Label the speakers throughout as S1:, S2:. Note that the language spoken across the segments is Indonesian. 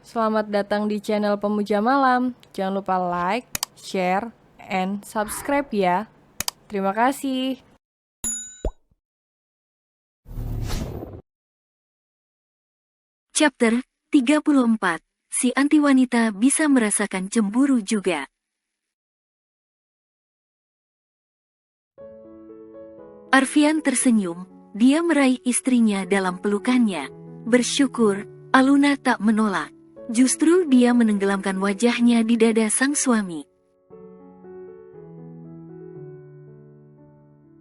S1: Selamat datang di channel Pemuja Malam. Jangan lupa like, share, and subscribe ya. Terima kasih.
S2: Chapter 34. Si anti wanita bisa merasakan cemburu juga. Arfian tersenyum, dia meraih istrinya dalam pelukannya. Bersyukur, Aluna tak menolak. Justru dia menenggelamkan wajahnya di dada sang suami.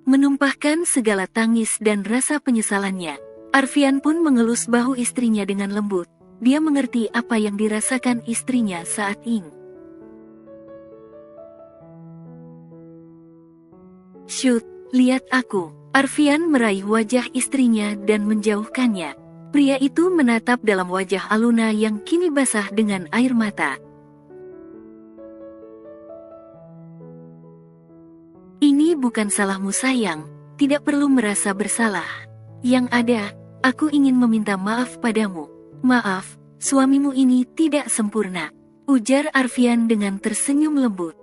S2: Menumpahkan segala tangis dan rasa penyesalannya, Arfian pun mengelus bahu istrinya dengan lembut. Dia mengerti apa yang dirasakan istrinya saat ini. Shoot, lihat aku. Arfian meraih wajah istrinya dan menjauhkannya. Pria itu menatap dalam wajah Aluna yang kini basah dengan air mata. Ini bukan salahmu sayang, tidak perlu merasa bersalah. Yang ada, aku ingin meminta maaf padamu. Maaf, suamimu ini tidak sempurna, ujar Arfian dengan tersenyum lembut.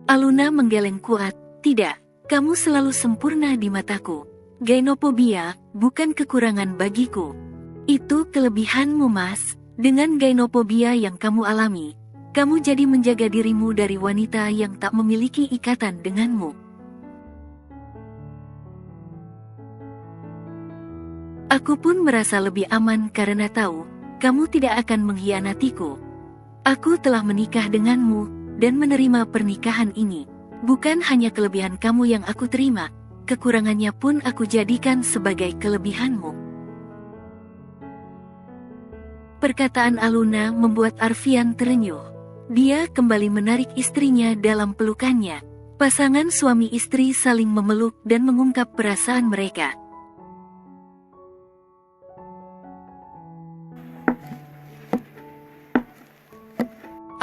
S2: Aluna menggeleng kuat, tidak, kamu selalu sempurna di mataku. Gynophobia bukan kekurangan bagiku. Itu kelebihanmu mas, dengan gynophobia yang kamu alami. Kamu jadi menjaga dirimu dari wanita yang tak memiliki ikatan denganmu. Aku pun merasa lebih aman karena tahu, kamu tidak akan mengkhianatiku. Aku telah menikah denganmu, dan menerima pernikahan ini. Bukan hanya kelebihan kamu yang aku terima, kekurangannya pun aku jadikan sebagai kelebihanmu. Perkataan Aluna membuat Arfian terenyuh. Dia kembali menarik istrinya dalam pelukannya. Pasangan suami istri saling memeluk dan mengungkap perasaan mereka.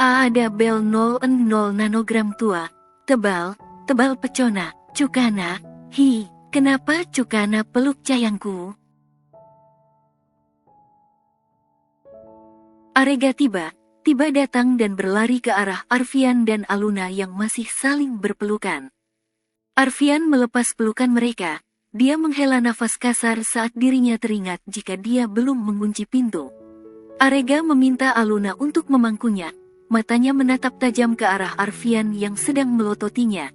S2: Ada bel 0,0 nanogram tua, tebal pecona, Cukana. Hi, kenapa Cukana peluk sayangku? Arega tiba datang dan berlari ke arah Arfian dan Aluna yang masih saling berpelukan. Arfian melepas pelukan mereka. Dia menghela nafas kasar saat dirinya teringat jika dia belum mengunci pintu. Arega meminta Aluna untuk memangkunya. Matanya menatap tajam ke arah Arfian yang sedang melototinya.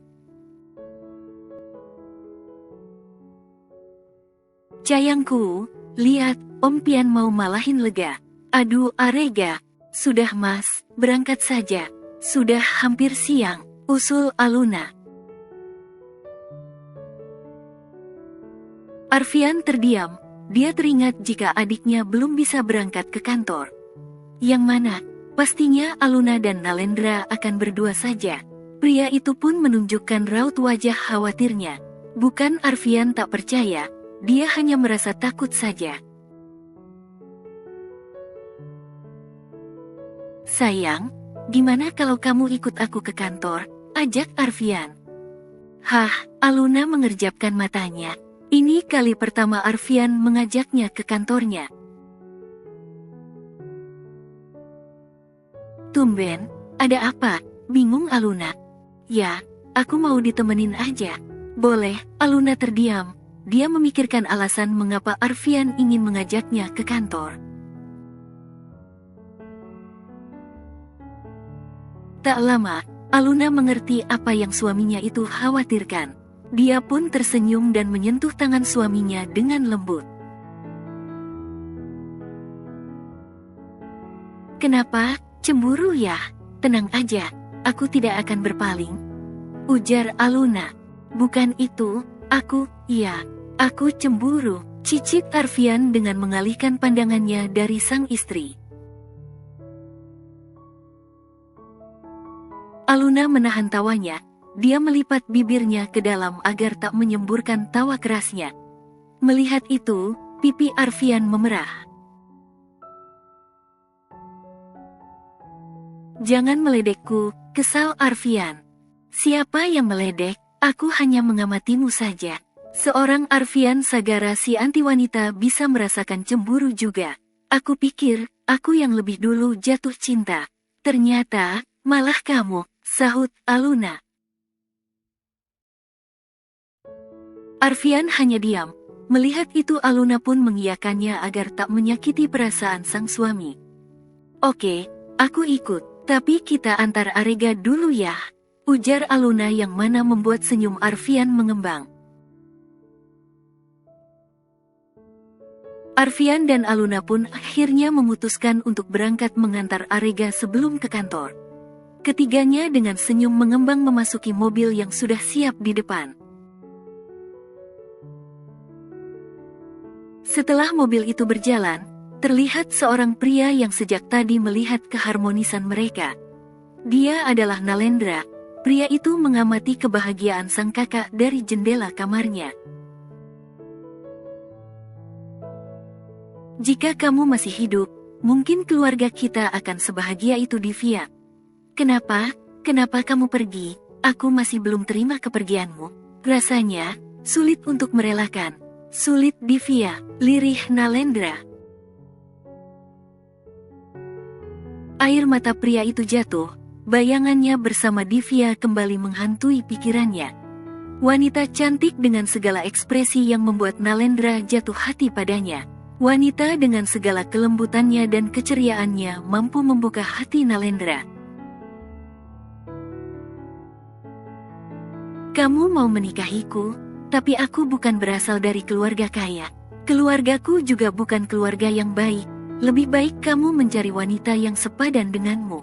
S2: Sayangku, lihat, Om Pian mau malahin lega. Aduh Arega, sudah mas, berangkat saja. Sudah hampir siang, usul Aluna. Arfian terdiam, dia teringat jika adiknya belum bisa berangkat ke kantor. Yang mana? Pastinya Aluna dan Nalendra akan berdua saja. Pria itu pun menunjukkan raut wajah khawatirnya. Bukan Arfian tak percaya, dia hanya merasa takut saja. Sayang, gimana kalau kamu ikut aku ke kantor? Ajak Arfian. Hah, Aluna mengerjapkan matanya. Ini kali pertama Arfian mengajaknya ke kantornya. Tumben, ada apa? Bingung Aluna. Ya, aku mau ditemenin aja. Boleh, Aluna terdiam. Dia memikirkan alasan mengapa Arfian ingin mengajaknya ke kantor. Tak lama, Aluna mengerti apa yang suaminya itu khawatirkan. Dia pun tersenyum dan menyentuh tangan suaminya dengan lembut. Kenapa? Cemburu ya? Tenang aja, aku tidak akan berpaling, ujar Aluna. Bukan itu, aku cemburu, cicit Arfian dengan mengalihkan pandangannya dari sang istri. Aluna menahan tawanya, dia melipat bibirnya ke dalam agar tak menyemburkan tawa kerasnya. Melihat itu, pipi Arfian memerah. Jangan meledekku, kesal Arfian. Siapa yang meledek? Aku hanya mengamatimu saja. Seorang Arfian Sagara si anti wanita bisa merasakan cemburu juga. Aku pikir, aku yang lebih dulu jatuh cinta. Ternyata, malah kamu, sahut Aluna. Arfian hanya diam. Melihat itu Aluna pun mengiyakannya agar tak menyakiti perasaan sang suami. Oke, aku ikut, tapi kita antar Arega dulu ya, ujar Aluna yang mana membuat senyum Arfian mengembang. Arfian dan Aluna pun akhirnya memutuskan untuk berangkat mengantar Arega sebelum ke kantor. Ketiganya dengan senyum mengembang memasuki mobil yang sudah siap di depan. Setelah mobil itu berjalan, terlihat seorang pria yang sejak tadi melihat keharmonisan mereka. Dia adalah Nalendra. Pria itu mengamati kebahagiaan sang kakak dari jendela kamarnya. Jika kamu masih hidup, mungkin keluarga kita akan sebahagia itu Divya. Kenapa? Kenapa kamu pergi? Aku masih belum terima kepergianmu. Rasanya, sulit untuk merelakan. Sulit Divya, lirih Nalendra. Air mata pria itu jatuh, bayangannya bersama Divya kembali menghantui pikirannya. Wanita cantik dengan segala ekspresi yang membuat Nalendra jatuh hati padanya. Wanita dengan segala kelembutannya dan keceriaannya mampu membuka hati Nalendra. Kamu mau menikahiku? Tapi aku bukan berasal dari keluarga kaya. Keluargaku juga bukan keluarga yang baik. Lebih baik kamu mencari wanita yang sepadan denganmu.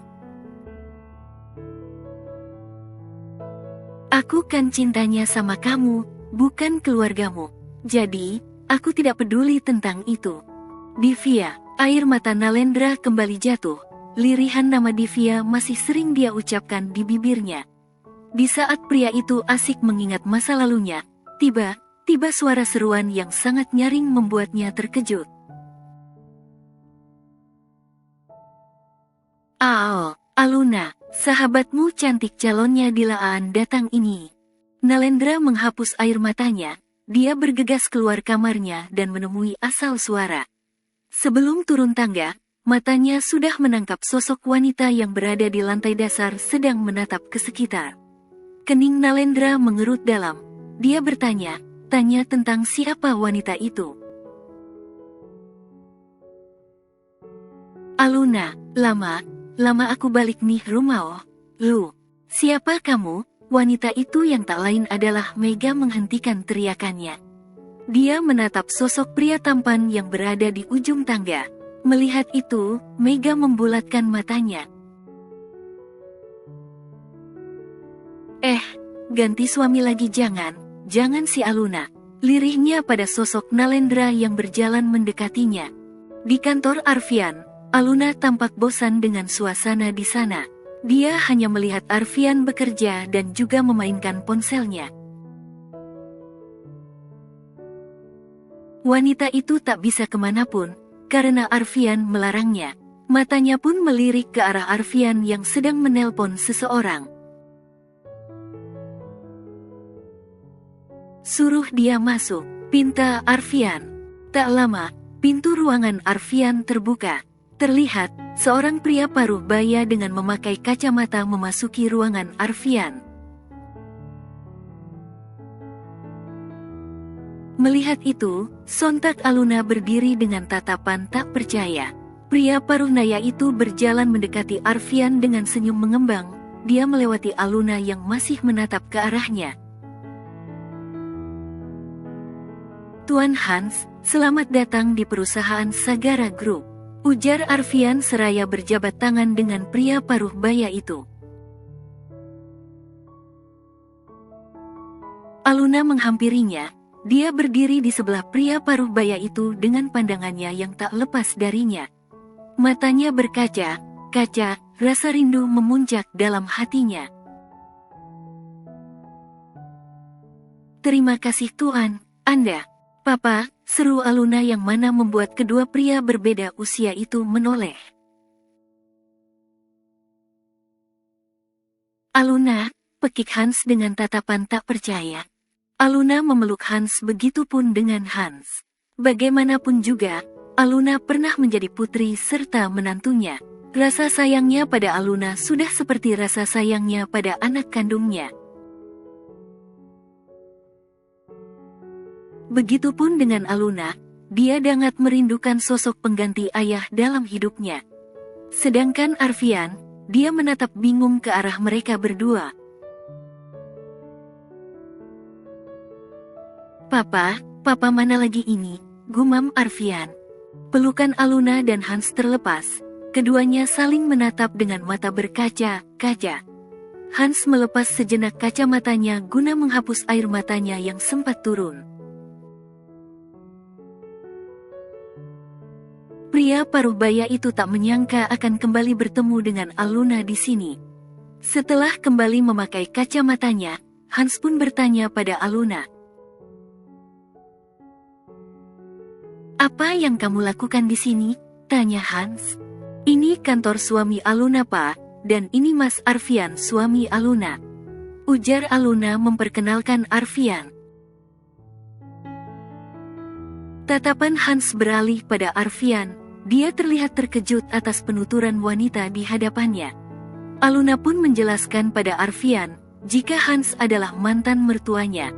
S2: Aku kan cintanya sama kamu, bukan keluargamu. Jadi, aku tidak peduli tentang itu. Divya, air mata Nalendra kembali jatuh. Lirihan nama Divya masih sering dia ucapkan di bibirnya. Di saat pria itu asik mengingat masa lalunya, tiba suara seruan yang sangat nyaring membuatnya terkejut. Aluna, sahabatmu cantik calonnya Dilaan datang ini. Nalendra menghapus air matanya, dia bergegas keluar kamarnya dan menemui asal suara. Sebelum turun tangga, matanya sudah menangkap sosok wanita yang berada di lantai dasar sedang menatap ke sekitar. Kening Nalendra mengerut dalam. Dia bertanya tentang siapa wanita itu. Aluna, lama aku balik nih rumah. Lu, siapa kamu? Wanita itu yang tak lain adalah Mega menghentikan teriakannya. Dia menatap sosok pria tampan yang berada di ujung tangga. Melihat itu, Mega membulatkan matanya. Ganti suami lagi jangan si Aluna. Lirihnya pada sosok Nalendra yang berjalan mendekatinya. Di kantor Arfian, Aluna tampak bosan dengan suasana di sana. Dia hanya melihat Arfian bekerja dan juga memainkan ponselnya. Wanita itu tak bisa kemanapun, karena Arfian melarangnya. Matanya pun melirik ke arah Arfian yang sedang menelpon seseorang. Suruh dia masuk, pinta Arfian. Tak lama, pintu ruangan Arfian terbuka. Terlihat, seorang pria paruh baya dengan memakai kacamata memasuki ruangan Arfian. Melihat itu, sontak Aluna berdiri dengan tatapan tak percaya. Pria paruh baya itu berjalan mendekati Arfian dengan senyum mengembang. Dia melewati Aluna yang masih menatap ke arahnya. Tuan Hans, selamat datang di perusahaan Sagara Group, ujar Arfian seraya berjabat tangan dengan pria paruh baya itu. Aluna menghampirinya, dia berdiri di sebelah pria paruh baya itu dengan pandangannya yang tak lepas darinya. Matanya berkaca-kaca, rasa rindu memuncak dalam hatinya. Terima kasih Tuan, Anda. Papa, seru Aluna yang mana membuat kedua pria berbeda usia itu menoleh. Aluna, pekik Hans dengan tatapan tak percaya. Aluna memeluk Hans, begitupun dengan Hans. Bagaimanapun juga, Aluna pernah menjadi putri serta menantunya. Rasa sayangnya pada Aluna sudah seperti rasa sayangnya pada anak kandungnya. Begitupun dengan Aluna, dia sangat merindukan sosok pengganti ayah dalam hidupnya. Sedangkan Arfian, dia menatap bingung ke arah mereka berdua. Papa mana lagi ini?" gumam Arfian. Pelukan Aluna dan Hans terlepas. Keduanya saling menatap dengan mata berkaca-kaca. Hans melepas sejenak kacamatanya guna menghapus air matanya yang sempat turun. Pria paruh baya itu tak menyangka akan kembali bertemu dengan Aluna di sini. Setelah kembali memakai kacamatanya, Hans pun bertanya pada Aluna, "Apa yang kamu lakukan di sini?" tanya Hans. "Ini kantor suami Aluna, Pak, dan ini Mas Arfian, suami Aluna," ujar Aluna memperkenalkan Arfian. Tatapan Hans beralih pada Arfian. Dia terlihat terkejut atas penuturan wanita di hadapannya. Aluna pun menjelaskan pada Arfian jika Hans adalah mantan mertuanya.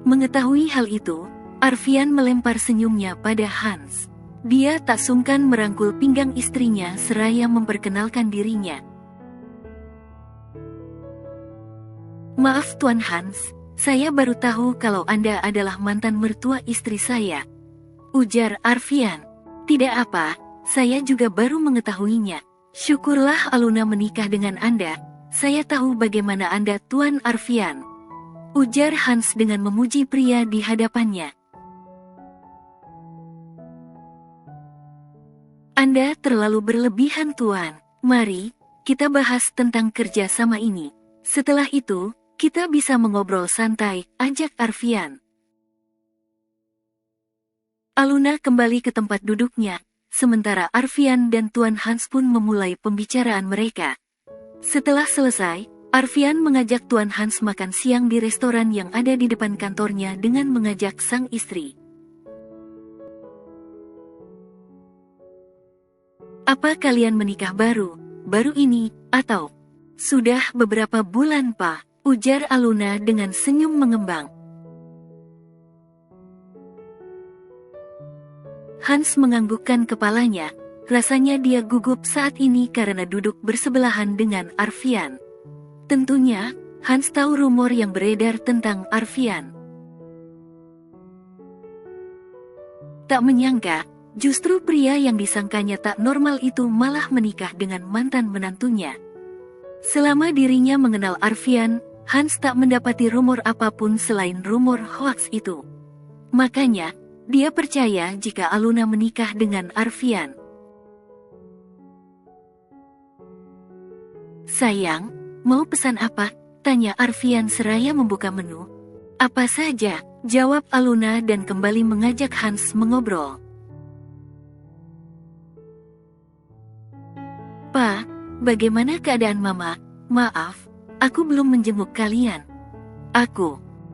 S2: Mengetahui hal itu, Arfian melempar senyumnya pada Hans. Dia tak sungkan merangkul pinggang istrinya seraya memperkenalkan dirinya. "Maaf Tuan Hans, saya baru tahu kalau Anda adalah mantan mertua istri saya," ujar Arfian. "Tidak apa, saya juga baru mengetahuinya. Syukurlah Aluna menikah dengan Anda. Saya tahu bagaimana Anda, Tuan Arfian," ujar Hans dengan memuji pria di hadapannya. "Anda terlalu berlebihan, Tuan. Mari, kita bahas tentang kerja sama ini. Setelah itu, kita bisa mengobrol santai," ajak Arfian. Aluna kembali ke tempat duduknya, sementara Arfian dan Tuan Hans pun memulai pembicaraan mereka. Setelah selesai, Arfian mengajak Tuan Hans makan siang di restoran yang ada di depan kantornya dengan mengajak sang istri. "Apa kalian menikah baru ini, atau sudah beberapa bulan, Pak?" ujar Aluna dengan senyum mengembang. Hans menganggukkan kepalanya. Rasanya dia gugup saat ini karena duduk bersebelahan dengan Arfian. Tentunya, Hans tahu rumor yang beredar tentang Arfian. Tak menyangka, justru pria yang disangkanya tak normal itu malah menikah dengan mantan menantunya. Selama dirinya mengenal Arfian, Hans tak mendapati rumor apapun selain rumor hoaks itu. Makanya, dia percaya jika Aluna menikah dengan Arfian. "Sayang, mau pesan apa?" tanya Arfian seraya membuka menu. "Apa saja," jawab Aluna dan kembali mengajak Hans mengobrol. "Pa, bagaimana keadaan Mama? Maaf, aku belum menjenguk kalian."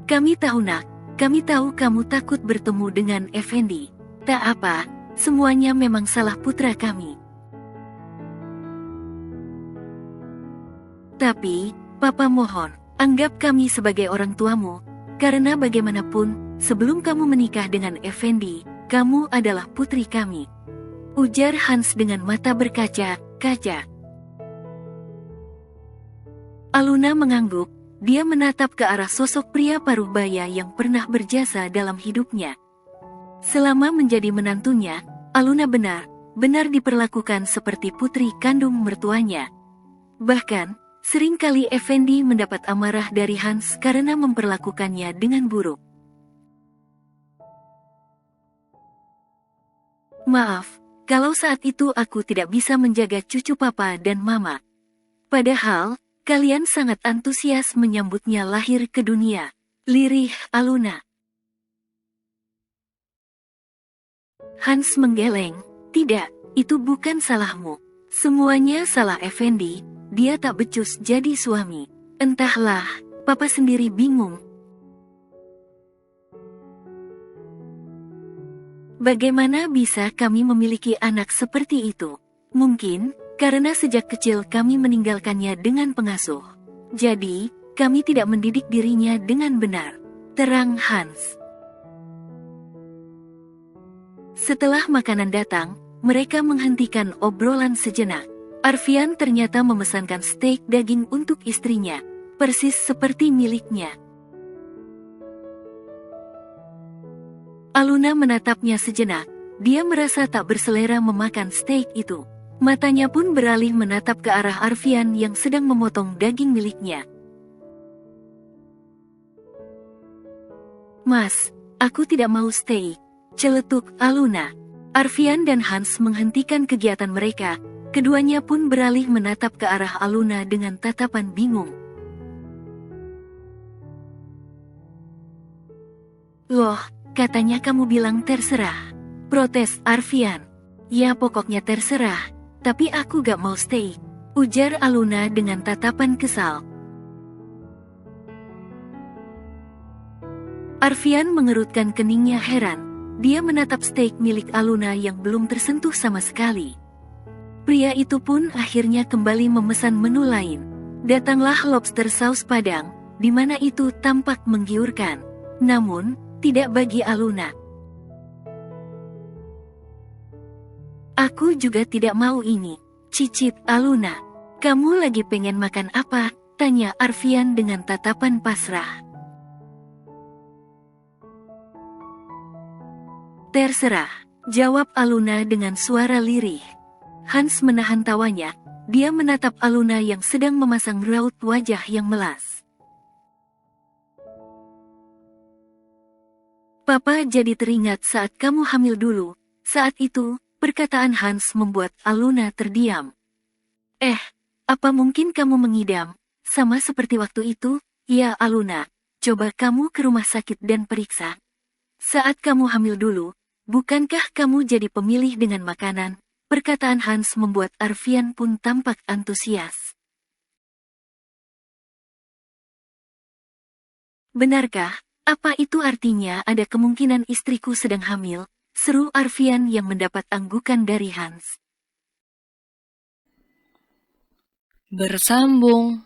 S2: Kami tahu nak, kami tahu kamu takut bertemu dengan Effendi. Tak apa, semuanya memang salah putra kami. Tapi, Papa mohon, anggap kami sebagai orang tuamu, karena bagaimanapun, sebelum kamu menikah dengan Effendi, kamu adalah putri kami," ujar Hans dengan mata berkaca-kaca. Aluna mengangguk, dia menatap ke arah sosok pria paruh baya yang pernah berjasa dalam hidupnya. Selama menjadi menantunya, Aluna benar-benar diperlakukan seperti putri kandung mertuanya. Bahkan, seringkali Effendi mendapat amarah dari Hans karena memperlakukannya dengan buruk. "Maaf, kalau saat itu aku tidak bisa menjaga cucu Papa dan Mama. Padahal, kalian sangat antusias menyambutnya lahir ke dunia," lirih Aluna. Hans menggeleng, "Tidak, itu bukan salahmu. Semuanya salah Effendi, dia tak becus jadi suami. Entahlah, Papa sendiri bingung. Bagaimana bisa kami memiliki anak seperti itu? Mungkin, karena sejak kecil kami meninggalkannya dengan pengasuh. Jadi, kami tidak mendidik dirinya dengan benar. Terang Hans. Setelah makanan datang, mereka menghentikan obrolan sejenak. Arfian ternyata memesankan steak daging untuk istrinya, persis seperti miliknya. Aluna menatapnya sejenak, dia merasa tak berselera memakan steak itu. Matanya pun beralih menatap ke arah Arfian yang sedang memotong daging miliknya. Mas, aku tidak mau steak, celetuk Aluna. Arfian dan Hans menghentikan kegiatan mereka, keduanya pun beralih menatap ke arah Aluna dengan tatapan bingung. Loh, katanya kamu bilang terserah, protes Arfian. Ya pokoknya terserah, tapi aku gak mau steak, ujar Aluna dengan tatapan kesal. Arfian mengerutkan keningnya heran. Dia menatap steak milik Aluna yang belum tersentuh sama sekali. Pria itu pun akhirnya kembali memesan menu lain. Datanglah lobster saus padang, di mana itu tampak menggiurkan. Namun, tidak bagi Aluna. Aku juga tidak mau ini, cicit Aluna. Kamu lagi pengen makan apa? Tanya Arfian dengan tatapan pasrah. Terserah, jawab Aluna dengan suara lirih. Hans menahan tawanya, dia menatap Aluna yang sedang memasang raut wajah yang melas. Papa jadi teringat saat kamu hamil dulu. Saat itu, perkataan Hans membuat Aluna terdiam. Apa mungkin kamu mengidam? Sama seperti waktu itu? Ya Aluna, coba kamu ke rumah sakit dan periksa. Saat kamu hamil dulu, bukankah kamu jadi pemilih dengan makanan? Perkataan Hans membuat Arfian pun tampak antusias. Benarkah? Apa itu artinya ada kemungkinan istriku sedang hamil? Seru Arfian yang mendapat anggukan dari Hans.
S1: Bersambung.